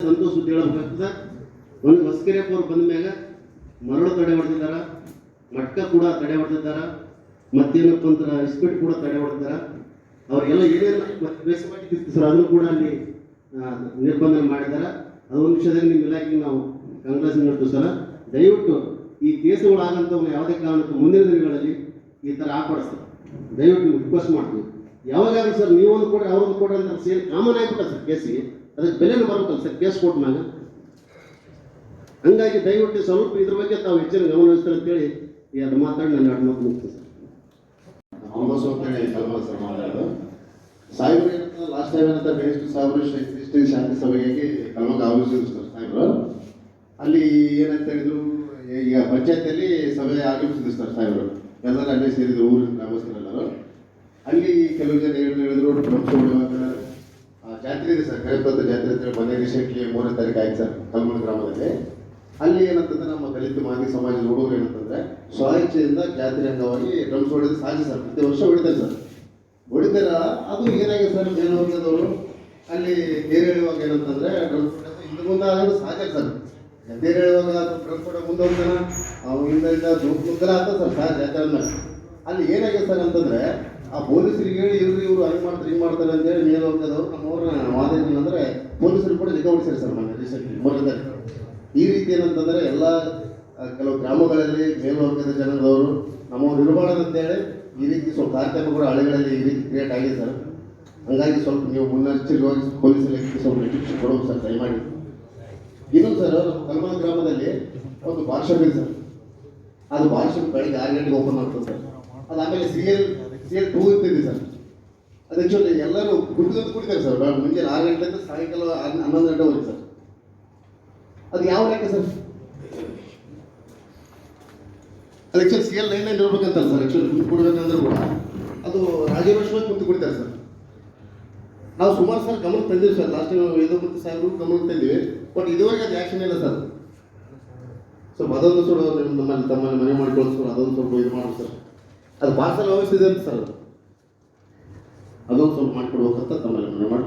ಸಂತೋಷ ಸುದ್ದಿ ಹೇಳಬೇಕಾಗ್ತದೆ. ಒಂದು ಹೊಸಕೆರೆಪ್ಪ ಅವ್ರು ಬಂದ ಮ್ಯಾಗ ಮರಳು ತಡೆ ಹೊಡೆದಿದ್ದಾರ, ಮಟ್ಕ ಕೂಡ ತಡೆ ಹೊಡೆದಿದ್ದಾರ, ಮತ್ತೇನಪ್ಪ ಅಂತಾರೆ ಇಸ್ಪೀಟ್ ಕೂಡ ತಡೆ ಹೊಡೆದಿದ್ದಾರ. ಅವ್ರಿಗೆಲ್ಲ ಏನೇನು ಬೇಸಮಾಟಿತ್ತು ಸರ್ ಅದನ್ನು ಕೂಡ ಅಲ್ಲಿ ನಿರ್ಬಂಧನೆ ಮಾಡಿದಾರ. ಅದೊಂದು ವಿಷಯದಾಗ ನಿಮ್ಮ ಇಲಾಖೆಗೆ ನಾವು ಕಾಂಗ್ರೆಸ್ ಹೇಳ್ತೀವಿ ಸರ್. ದಯವಿಟ್ಟು ಈ ಕೇಸುಗಳಾಗಂಥವ್ನ ಯಾವುದೇ ಕಾರಣಕ್ಕೂ ಮುಂದಿನ ದಿನಗಳಲ್ಲಿ ಈ ಥರ ಆಗ್ಬಾರ್ದು. ದಯವಿಟ್ಟು ನೀವು ರಿಕ್ವೆಸ್ಟ್ ಮಾಡ್ತೀವಿ. ಯಾವಾಗಾದ್ರೂ ಸರ್ ನೀವೊಂದು ಕೊಡ್ರಿ ಅವ್ರೊಂದು ಕೊಡ್ರಿ ಅಂತ ಸೇರಿ ಕಾಮನ್ ಆಗಿಬಿಟ್ಟ ಸರ್ ಕೇಸಿಗೆ, ಅದಕ್ಕೆ ಬೆಲೆನೂ ಬರ್ಬೇಕಲ್ಲ ಸರ್ ಕೇಸ್ ಕೊಟ್ಟಾಗ. ಹಂಗಾಗಿ ದಯವಿಟ್ಟು ಸ್ವಲ್ಪ ಇದ್ರ ಬಗ್ಗೆ ತಾವು ಹೆಚ್ಚಿನ ಗಮನ ಹರಿಸ್ತಾರೆ ಅಂತೇಳಿ ಎರಡು ಮಾತಾಡಿ ನಾನು ಎರಡು ಮಾತು ಮುಗ್ತೀನಿ ಸರ್. ಸರ್ ಮಾತಾಡೋದು ಸಾಹೇಬ್ರು ಏನಂತ ಲಾಸ್ಟ್ ಟೈಮ್ ಏನಂತ ಮಿನಿಸ್ಟರ್ ಸಾಹೇಬರು ಕ್ರಿಸ್ಟಿಯನ್ ಶಾಂತಿ ಸಭೆಗೆ ಕಲ್ಮಗ ಆಗಮಿಸಿದ್ರು ಸರ್ ಸಾಹೇಬ್ರು. ಅಲ್ಲಿ ಏನಂತ ಹೇಳಿದ್ರು, ಈಗ ಪಂಚಾಯತಿಯಲ್ಲಿ ಸಭೆ ಆಗಮಿಸಿದ್ರು ಸರ್ ಸಾಹೇಬ್ರು. ಎಲ್ಲರೂ ಅಲ್ಲೇ ಸೇರಿದ್ರು, ಊರಿನ ಗ್ರಾಮಸ್ಥರೆಲ್ಲರೂ. ಅಲ್ಲಿ ಕೆಲವು ಜನ ಹೇಳಿದ್ರು ಜಾತ್ರೆ ಇದೆ ಸರ್, ಕರೆಪತ್ರ ಜಾತ್ರೆ ಅಂತ ಮೊನ್ನೆ ರೀಸೆಂಟ್ಲಿ 3ನೇ ತಾರೀಕು ಆಯ್ತು ಸರ್ ಕಲ್ಮಣ ಗ್ರಾಮದಲ್ಲಿ. ಅಲ್ಲಿ ಏನಂತಂದ್ರೆ ನಮ್ಮ ದಲಿತ ಮಾದಿ ಸಮಾಜದ ಹುಡುಗರು ಏನಂತಂದ್ರೆ ಸ್ವಇಚ್ಛೆಯಿಂದ ಜಾತ್ರೆ ಅಂಗವಾಗಿ ಡ್ರಮ್ಸ್ ಹೊಡೆದು ಸಹಜ ಸರ್, ಪ್ರತಿ ವರ್ಷ ಹೊಡಿತಾರೆ ಸರ್. ಹೊಡಿತಾರ ಅದು ಏನಾಗಿದೆ ಸರ್, ಮೇಲ್ವರ್ಗದವರು ಅಲ್ಲಿ ತೇರು ಎಳೆಯುವಾಗ ಏನಂತಂದ್ರೆ ಡ್ರಮ್ಸ್ ಹೊಡೆದು ಹಿಂದೆ ಮುಂದೆ ಆಗೋದು ಸಹಜ ಸರ್. ತೇರು ಎಳೆಯುವಾಗ ಡ್ರಮ್ಸ್ ಹೊಡೆ ಮುಂದೆ ಹೋಗ್ತಾನ ಅವ್ನು ಹಿಂದೆ ನುಗ್ಗಲ ಆಗ್ತದೆ ಸರ್ ಸಹಜ ಜಾತ್ರೆ ಅಂದ್ಮೇಲೆ. ಅಲ್ಲಿ ಏನಾಗಿದೆ ಸರ್ ಅಂತಂದ್ರೆ ಆ ಪೊಲೀಸರಿಗೆ ಹೇಳಿ ಇವರು ಹಂಗೆ ಮಾಡ್ತಾರೆ ಹಿಂಗೆ ಮಾಡ್ತಾರೆ ಅಂತೇಳಿ ಮೇಲ್ವರ್ಗದವರು ನಮ್ಮವ್ರನ್ನ ವಾದ ಅಂದರೆ ಪೊಲೀಸರು ಕೂಡ ಜಗ ಹೊಡಿಸ್ತಾರೆ ಸರ್ ಮೊನ್ನೆ ರೀಸೆಂಟ್ಲಿ 3ನೇ ತಾರೀಕು. ಈ ರೀತಿ ಏನಂತಂದರೆ ಎಲ್ಲ ಕೆಲವು ಗ್ರಾಮಗಳಲ್ಲಿ ಮೇಲ್ವರ್ಗದ ಜನದವರು ನಮ್ಮವ್ರು ಇರಬಾರ್ದು ಅಂತೇಳಿ ಈ ರೀತಿ ಸ್ವಲ್ಪ ಕಾರ್ಯಕ್ರಮಗಳು ಹಳೆಗಳಲ್ಲಿ ಈ ರೀತಿ ಕ್ರಿಯೇಟ್ ಆಗಿದೆ ಸರ್. ಹಂಗಾಗಿ ಸ್ವಲ್ಪ ನೀವು ಮುನ್ನೆಚ್ಚರಿಕೆಯಾಗಿ ಪೊಲೀಸ್ ಇಲಾಖೆಗೆ ಸ್ವಲ್ಪ ರಿಸ್ಟ್ರಿಕ್ಷನ್ ಕೊಡಬೇಕು ಸರ್ ದಯಮಾಡಿ. ಇನ್ನೊಂದು ಸರ್, ಕಲ್ಮಣ ಗ್ರಾಮದಲ್ಲಿ ಒಂದು ಬಾರ್ ಶಾಪ್ ಇದೆ ಸರ್. ಅದು ಬಾರ್ ಶಾಪ್ ಬೆಳಿಗ್ಗೆ 6 ಗಂಟೆಗೆ ಓಪನ್ ಆಗ್ತದೆ ಸರ್. ಅದು ಆಮೇಲೆ CL 2 ಇರ್ತಿದೆ ಸರ್. ಅದು ಆ್ಯಕ್ಚುಲಿ ಎಲ್ಲರೂ ಕುಡಿತಾರೆ ಸರ್. ಮುಂಜಾನೆ 6 ಗಂಟೆಯಿಂದ ಸಾಯಂಕಾಲ 11 ಗಂಟೆವರೆಗೆ ಸರ್. ಅದು ಯಾವ ಲೆಕ್ಕ ಸರ್? ಅದು ಆ್ಯಕ್ಚುಲಿ CL 9 ಇರ್ಬೇಕಂತಲ್ಲ ಸರ್. ಆ್ಯಕ್ಚುಲಿ ಕುಂತು ಕೊಡ್ಬೇಕಂದ್ರೆ ಕೂಡ ಅದು ರಾಜೀವಶ್ವಾಗಿ ಕುಂತು ಕುಡಿತಾರೆ ಸರ್. ನಾವು ಸುಮಾರು ಸರ್ ಗಮನ ತಂದಿವಿ ಸರ್. ಲಾಸ್ಟ್ ಟೈಮ್ ವೇದಮೂರ್ತಿ ಸಾಹೇಬರು ಗಮನ ತಂದಿವಿ, ಬಟ್ ಇದುವರೆಗೆ ಅದು ಆ್ಯಕ್ಷನ್ ಇಲ್ಲ ಸರ್. ಸ್ವಲ್ಪ ಅದೊಂದು ಸ್ವಲ್ಪ ತಮ್ಮಲ್ಲಿ ಮನೆ ಮಾಡಿ ಕಳಿಸ್ತಾರೆ, ಅದೊಂದು ಸ್ವಲ್ಪ ಇದು ಮಾಡಿ ಸರ್. ಅದು ಪಾರ್ಸಲ್ ವ್ಯವಸ್ಥೆ ಇದೆ ಅಂತ ಸರ್, ಅದೊಂದು ಸ್ವಲ್ಪ ಮಾಡಿಕೊಡ್ಬೇಕಂತ ತಮ್ಮಲ್ಲಿ ಮನೆ ಮಾಡಿ.